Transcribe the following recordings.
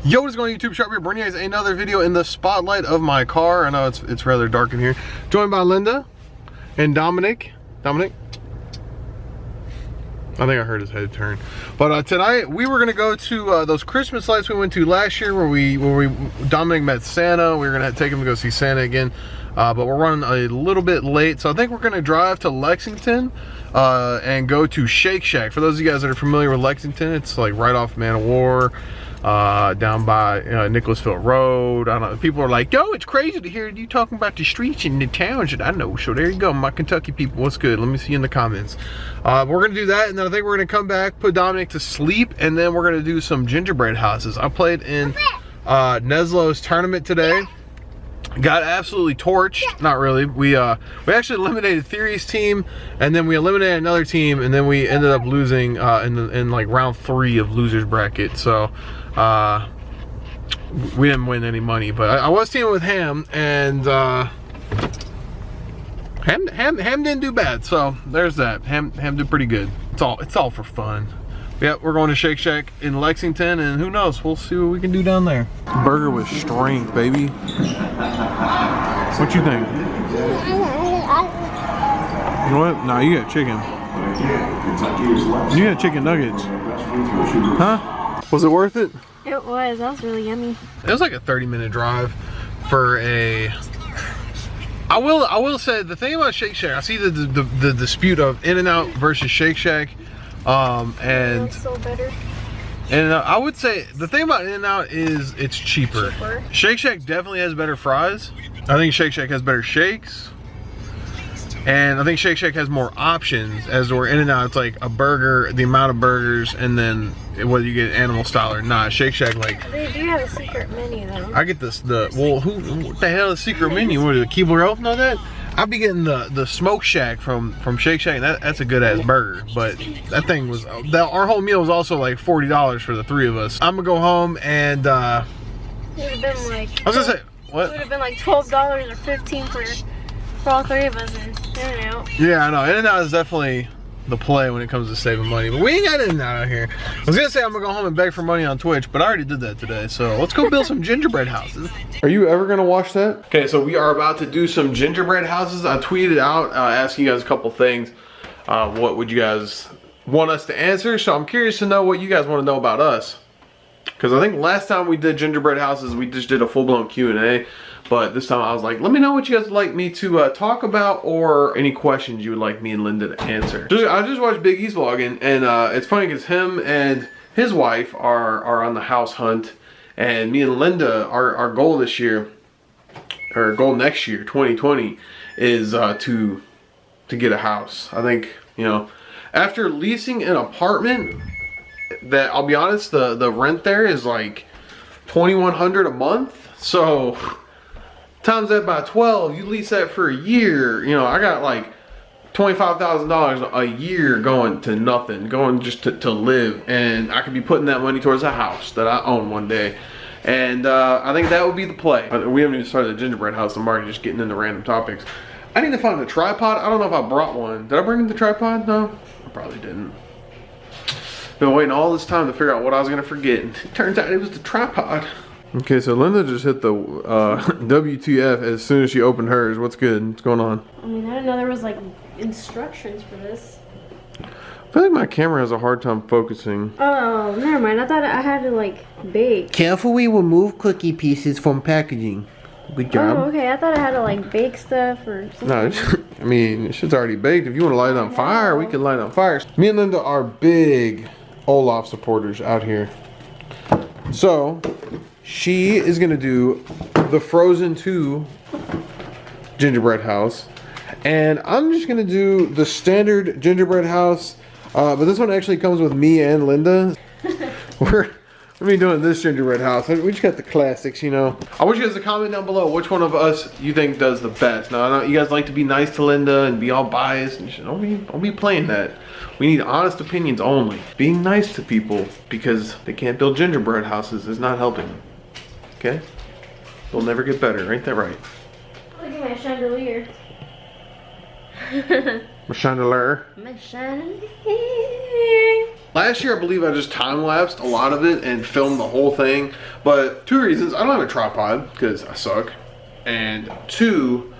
Yo, what is going on YouTube? Sharp here, bringing you guys another video in the spotlight of my car. I know it's rather dark in here. Joined by Linda and Dominic. Dominic? I think I heard his head turn. But tonight we were gonna go to those Christmas lights we went to last year, where Dominic met Santa. We were gonna take him to go see Santa again, but we're running a little bit late, so I think we're gonna drive to Lexington and go to Shake Shack. For those of you guys that are familiar with Lexington, it's like right off Man of War. Down by Nicholasville Road. I don't know. People are like, yo, it's crazy to hear you talking about the streets and the towns that I know. So there you go, my Kentucky people. What's good? Let me see in the comments. We're gonna do that, and then I think we're gonna come back, put Dominic to sleep, and then we're gonna do some gingerbread houses. I played in Neslow's tournament today. Got absolutely torched. Not really. We actually eliminated Theory's team, and then we eliminated another team, and then we ended up losing in like round 3 of losers bracket. So we didn't win any money, but I was teaming with Ham, and Ham didn't do bad. So there's that. Ham did pretty good. It's all for fun. Yeah, we're going to Shake Shack in Lexington, and who knows, we'll see what we can do down there. Burger with strength, baby. What you think? You know what? Nah, you got chicken. You got chicken nuggets. Huh? Was it worth it? It was. That was really yummy. It was like a 30-minute drive for a... I will say, the thing about Shake Shack, I see the dispute of In-N-Out versus Shake Shack. And so better. And I would say the thing about In-N-Out is it's cheaper. Shake Shack definitely has better fries. I think Shake Shack has better shakes. And I think Shake Shack has more options, as where In-N-Out it's like a burger, the amount of burgers, and then whether you get animal style or not. Shake Shack, like, they do have a secret menu though. I get what the hell is secret menu? What is it, Keebler Elf? Know that? I'll be getting the Smoke Shack from Shake Shack, and that's a good ass burger. But that thing was, our whole meal was also like $40 for the 3 of us. I'm gonna go home and it would have been like, I was gonna say, what? It would have been like $12 or $15 for all 3 of us in In-N-Out. Yeah, I know. In-N-Out is definitely the play when it comes to saving money, but we ain't got In-N-Out out here. I was gonna say I'm gonna go home and beg for money on Twitch, but I already did that today, so let's go build some gingerbread houses. Are you ever gonna watch that? Okay, so we are about to do some gingerbread houses. I tweeted out asking you guys a couple things. What would you guys want us to answer? So I'm curious to know what you guys want to know about us, because I think last time we did gingerbread houses, we just did a full-blown Q&A. But this time I was like, let me know what you guys would like me to talk about, or any questions you would like me and Linda to answer. I just watched Big E's vlogging, and it's funny because him and his wife are on the house hunt, and me and Linda, our goal this year, or goal next year, 2020, is to get a house. I think, you know, after leasing an apartment, that I'll be honest, the rent there is like $2,100 a month. So times that by 12, you lease that for a year, you know, I got like $25,000 a year going to nothing, going just to live, and I could be putting that money towards a house that I own one day. And I think that would be the play. We haven't even started the gingerbread house, and Mark just getting into random topics. I need to find a tripod. I don't know if I brought one. Did I bring the tripod? No, I probably didn't. Been waiting all this time to figure out what I was gonna forget, and it turns out it was the tripod. Okay, so Linda just hit the WTF as soon as she opened hers. What's good? What's going on? I mean, I didn't know there was like instructions for this. I feel like my camera has a hard time focusing. Oh, never mind. I thought I had to like bake. Carefully remove cookie pieces from packaging. Good job. Oh, okay. I thought I had to like bake stuff or something. No, I mean, shit's already baked. If you want to light it on fire, we can light it on fire. Me and Linda are big Olaf supporters out here. So she is gonna do the Frozen 2 gingerbread house, and I'm just gonna do the standard gingerbread house, but this one actually comes with me and Linda. We're gonna be doing this gingerbread house. We just got the classics, you know. I want you guys to comment down below which one of us you think does the best. Now I know you guys like to be nice to Linda and be all biased, and don't be playing that. We need honest opinions only. Being nice to people because they can't build gingerbread houses is not helping them. Okay? They'll never get better, ain't that right? Look at my chandelier. My chandelier. My chandelier. Last year, I believe I just time-lapsed a lot of it and filmed the whole thing. But 2 reasons. I don't have a tripod because I suck. And 2,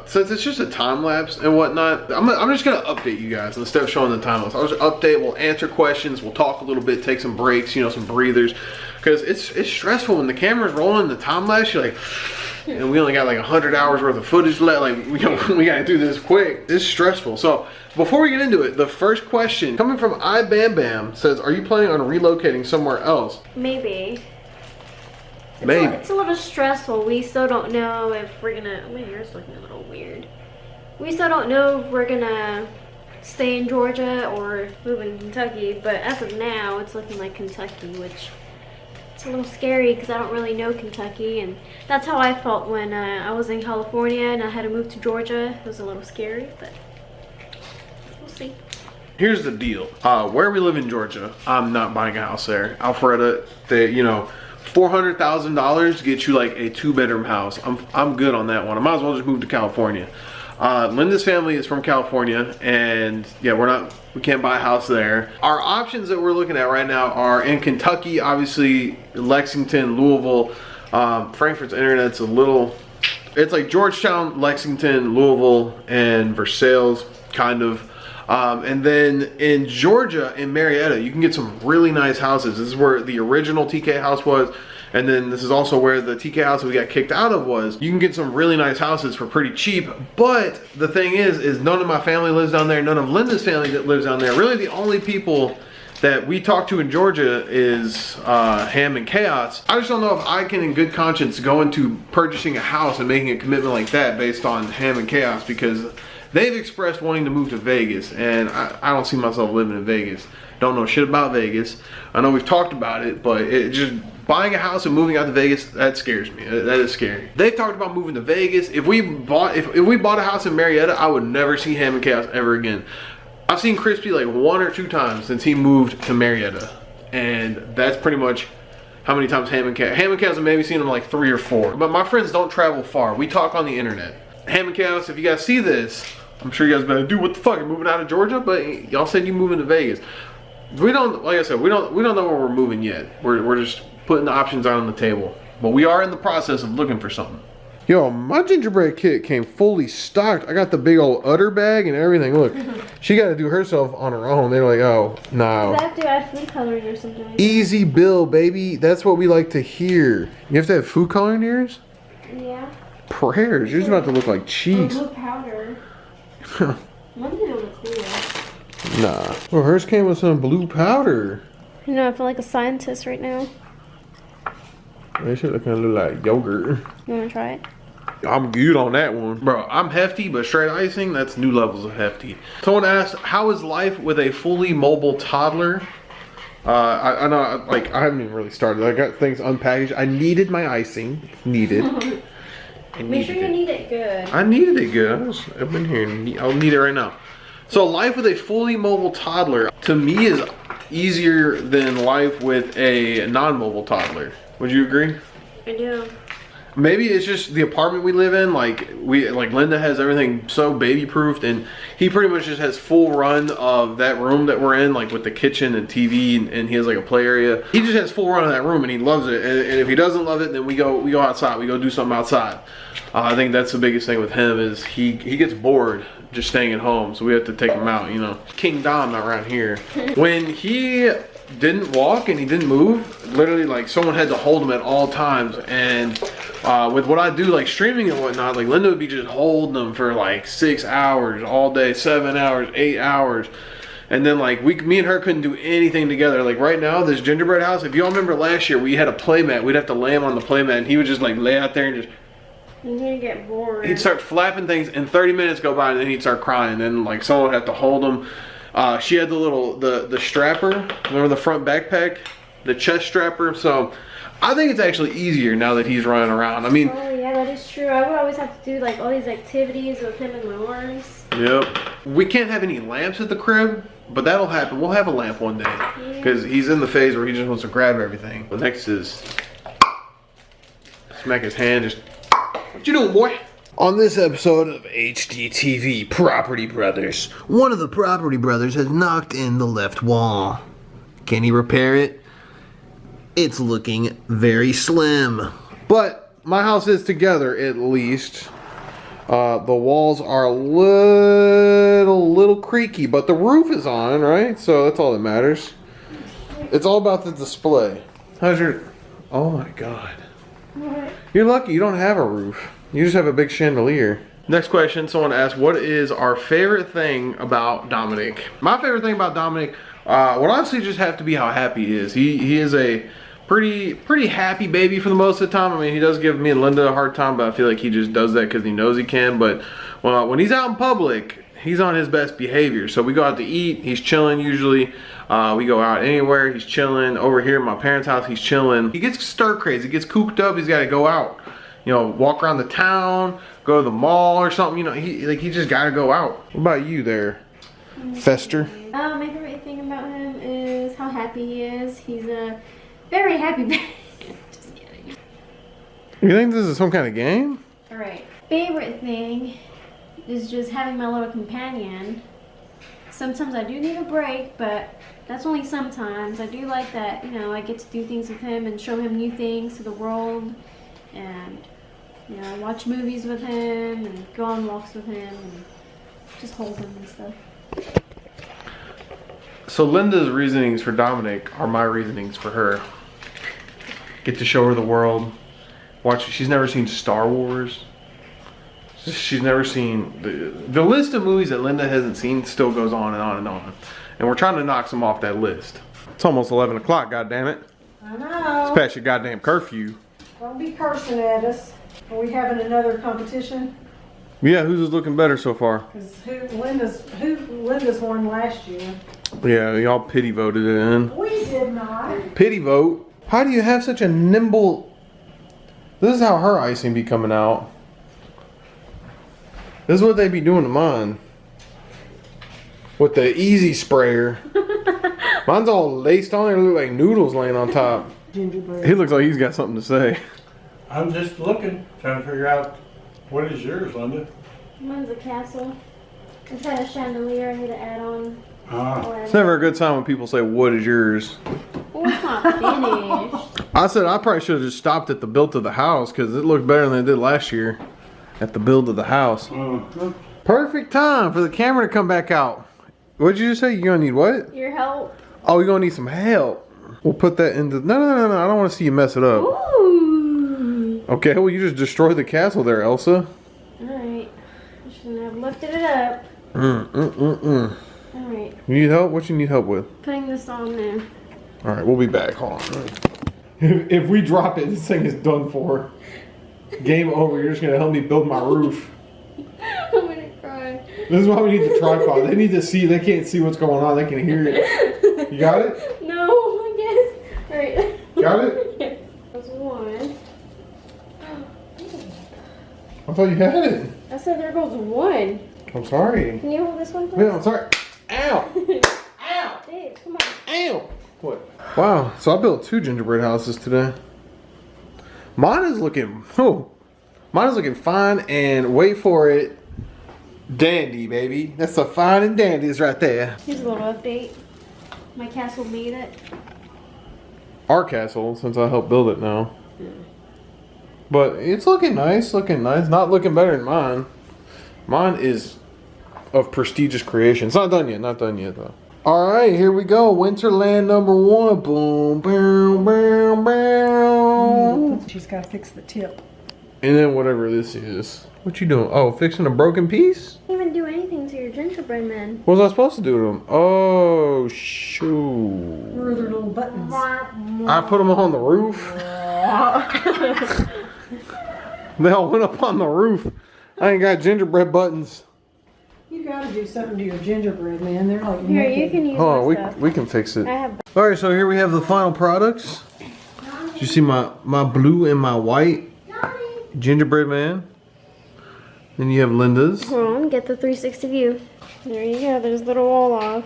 since it's just a time-lapse and whatnot, I'm just going to update you guys instead of showing the time-lapse. I'll just update, we'll answer questions, we'll talk a little bit, take some breaks, you know, some breathers. Because it's stressful when the camera's rolling, the time-lapse, you're like... And we only got like 100 hours worth of footage left. Like we gotta do this quick. It's stressful. So before we get into it, the first question coming from iBamBam says, "Are you planning on relocating somewhere else?" Maybe. Maybe. It's a little stressful. We still don't know if we're gonna. My hair's looking a little weird. We still don't know if we're gonna stay in Georgia or move in Kentucky. But as of now, it's looking like Kentucky, which. It's a little scary because I don't really know Kentucky, and that's how I felt when I was in California and I had to move to Georgia. It was a little scary, but we'll see. Here's the deal. Where we live in Georgia, I'm not buying a house there. Alpharetta, you know, $400,000 gets you like a 2-bedroom house. I'm good on that one. I might as well just move to California. Linda's family is from California, and yeah, we can't buy a house there. Our options that we're looking at right now are in Kentucky, obviously Lexington, Louisville. Frankfurt's internet's a little, it's like Georgetown, Lexington, Louisville, and Versailles, kind of. And then in Georgia, in Marietta, you can get some really nice houses. This is where the original TK house was. And then this is also where the TK house that we got kicked out of was. You can get some really nice houses for pretty cheap. But the thing is none of my family lives down there. None of Linda's family that lives down there. Really the only people that we talk to in Georgia is Ham and Chaos. I just don't know if I can in good conscience go into purchasing a house and making a commitment like that based on Ham and Chaos, because they've expressed wanting to move to Vegas, and I don't see myself living in Vegas. Don't know shit about Vegas. I know we've talked about it, but it just, buying a house and moving out to Vegas, that scares me. That is scary. They've talked about moving to Vegas. If we bought a house in Marietta, I would never see Ham and Chaos ever again. I've seen Crispy like 1 or 2 times since he moved to Marietta, and that's pretty much how many times Ham and Chaos have maybe seen him like 3 or 4. But my friends don't travel far. We talk on the internet. Ham and Chaos, if you guys see this, I'm sure you guys better do what the fuck, moving out of Georgia, but y'all said you moving to Vegas. We don't, like I said, we don't know where we're moving yet. We're just putting the options out on the table. But we are in the process of looking for something. Yo, my gingerbread kit came fully stocked. I got the big old udder bag and everything. Look, she got to do herself on her own. They're like, oh, no. I have to add food coloring or something like Easy bill, baby. That's what we like to hear. You have to have food coloring yours? Yeah. Prayers. Yours about to look like cheese. Blue powder. One thing on the clear. Nah. Well, hers came with some blue powder. You know, I feel like a scientist right now. That shit kind of look like yogurt. You want to try it? I'm good on that one. Bro, I'm hefty, but straight icing, that's new levels of hefty. Someone asked, how is life with a fully mobile toddler? I know, like, I haven't even really started. I got things unpackaged. I needed my icing. Needed. Make sure you knead it good. I needed it good. I've been here. I'll knead it right now. So life with a fully mobile toddler, to me, is easier than life with a non-mobile toddler. Would you agree? I do. Maybe it's just the apartment we live in. Like Linda has everything so baby-proofed, and he pretty much just has full run of that room that we're in, like with the kitchen and TV, and he has like a play area. He just has full run of that room, and he loves it. And if he doesn't love it, then we go outside. We go do something outside. I think that's the biggest thing with him is he gets bored just staying at home, so we have to take him out. You know, King Dom not around here. When he didn't walk and he didn't move, literally like someone had to hold him at all times. And with what I do, like streaming and whatnot, like Linda would be just holding him for like 6 hours all day, 7 hours, 8 hours. And then like me and her couldn't do anything together. Like right now, this gingerbread house, if y'all remember last year, we had a play mat. We'd have to lay him on the play mat, and he would just like lay out there and just, you're gonna get bored. he'd start flapping things, and 30 minutes go by, and then he'd start crying. And then like someone would have to hold him. She had the little, the strapper, remember the front backpack? The chest strapper. So I think it's actually easier now that he's running around. I mean, oh yeah, that is true. I would always have to do like all these activities with him in my arms. Yep. We can't have any lamps at the crib, but that'll happen. We'll have a lamp one day, because he's in the phase where he just wants to grab everything. The next is smack his hand, just, what you doing, boy? On this episode of HDTV Property Brothers, One of the property brothers has knocked in the left wall. Can he repair it? It's looking very slim. but my house is together at least. The walls are a little creaky, but the roof is on, right? So that's all that matters. It's all about the display. How's your... Oh my God. What? You're lucky you don't have a roof. You just have a big chandelier. Next question, someone asked, what is our favorite thing about Dominic? My favorite thing about Dominic would honestly just have to be how happy he is. He is a pretty happy baby for the most of the time. I mean, he does give me and Linda a hard time, but I feel like he just does that because he knows he can. But when he's out in public, he's on his best behavior. So we go out to eat, he's chilling usually. We go out anywhere, he's chilling. Over here at my parents' house, he's chilling. He gets stir crazy, he gets cooped up, he's got to go out. You know, walk around the town, go to the mall or something. You know, he just got to go out. What about you there, Fester? My favorite thing about him is how happy he is. He's a very happy baby. Just kidding. You think this is some kind of game? Alright. Favorite thing is just having my little companion. Sometimes I do need a break, but that's only sometimes. I do like that, you know, I get to do things with him and show him new things to the world. And, you know, watch movies with him and go on walks with him and just hold him and stuff. So Linda's reasonings for Dominic are my reasonings for her. Get to show her the world. She's never seen Star Wars. She's never seen the list of movies that Linda hasn't seen still goes on and on and on. And we're trying to knock some off that list. It's almost 11 o'clock, goddammit. I know. It's past your goddamn curfew. Don't be cursing at us. Are we having another competition? Yeah, who's is looking better so far? Because Linda's won last year. Yeah, y'all pity voted it in. We did not. Pity vote? How do you have such a nimble... This is how her icing be coming out. This is what they be doing to mine. With the easy sprayer. Mine's all laced on there, look like noodles laying on top. Gingerbread. He looks like he's got something to say. I'm just looking, trying to figure out what is yours, Linda. Mine's a castle. It's had a chandelier I need to add on. It's never a good time when people say, what is yours? Oh, it's not finished. I said I probably should have just stopped at the build of the house because it looked better than it did last year at the build of the house. Perfect time for the camera to come back out. What'd you just say? You're gonna need what? Your help. Oh, you're gonna need some help. We'll put that into... No. I don't want to see you mess it up. Ooh. Okay, well, you just destroyed the castle there, Elsa. Alright. I shouldn't have lifted it up. Alright. You need help? What you need help with? Putting this on there. Alright, we'll be back. Hold on. If we drop it, this thing is done for. Game over. You're just gonna help me build my roof. I'm gonna cry. This is why we need the tripod. They need to see. They can't see what's going on. They can hear it. You got it? No, I guess. Alright. Got it? Yes. That's one. I thought you had it. I said there goes one. I'm sorry. Can you hold this one, please? Yeah, I'm sorry. Ow! Ow! Dave, come on. Ow! What? Wow. So I built 2 gingerbread houses today. Mine is looking fine, and wait for it, dandy, baby. That's the fine and dandies right there. Here's a little update. My castle made it. Our castle, since I helped build it now. But it's looking nice, Not looking better than mine. Mine is of prestigious creation. It's not done yet though. All right, here we go. Winterland #1. Boom, boom, boom, boom. She's got to fix the tip. And then whatever this is. What you doing? Oh, fixing a broken piece? Didn't even do anything to your gingerbread man. What was I supposed to do to them? Oh, shoot. Where are their little buttons? I put them on the roof. They all went up on the roof. I ain't got gingerbread buttons. You got to do something to your gingerbread, man. They're like Here, naked. you can use Oh, my stuff. we can fix it. I have. All right, so here we have the final products. Did you see my blue and my white gingerbread man? Then you have Linda's. Hold on, get the 360 view. There you go. There's the little wall off.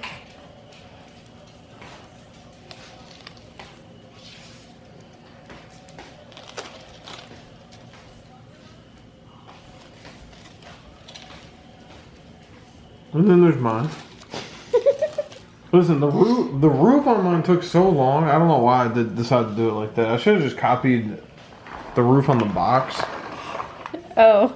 And then there's mine. Listen, the roof on mine took so long. I don't know why I decided to do it like that. I should have just copied the roof on the box. Oh.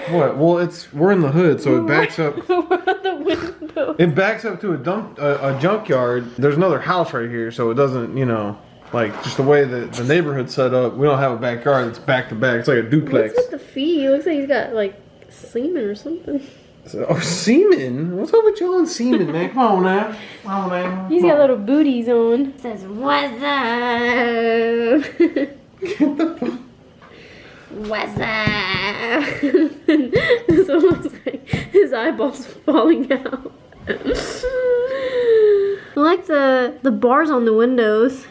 What? Well, we're in the hood, so it backs up. The window. It backs up to a junkyard. There's another house right here, so it doesn't, you know, like just the way that the neighborhood's set up. We don't have a backyard. It's back to back. It's like a duplex. What's with the feet? It looks like he's got like semen or something. Oh, semen? What's up with y'all and semen, man? Come on now. Come on now. He's got little booties on. It says, what's up? Get the fuck. What's up? This almost like his eyeballs falling out. I like the bars on the windows.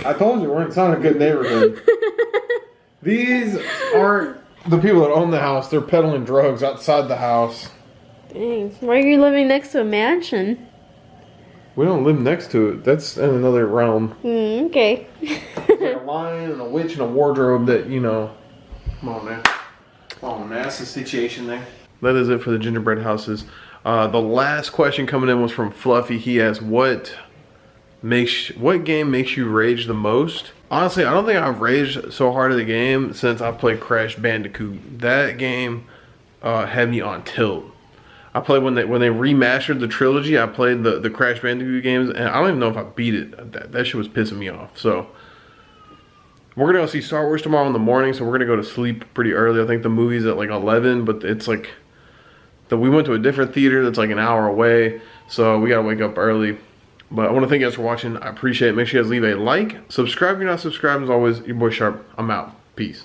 I told you, it's not a good neighborhood. These aren't the people that own the house. They're peddling drugs outside the house. Dang, why are you living next to a mansion? We don't live next to it. That's in another realm. Okay. There's like a lion and a witch and a wardrobe that, you know. Come on, man. Come on, man. That's the situation there. That is it for the gingerbread houses. The last question coming in was from Fluffy. He asked, what game makes you rage the most? Honestly, I don't think I've raged so hard at the game since I played Crash Bandicoot. That game had me on tilt. I played when they remastered the trilogy. I played the Crash Bandicoot games, and I don't even know if I beat it. That shit was pissing me off. So we're gonna go see Star Wars tomorrow in the morning. So we're gonna go to sleep pretty early. I think the movie's at like 11, but it's like we went to a different theater that's like an hour away. So we gotta wake up early. But I want to thank you guys for watching. I appreciate it. Make sure you guys leave a like, subscribe if you're not subscribed. As always, your boy Sharp. I'm out. Peace.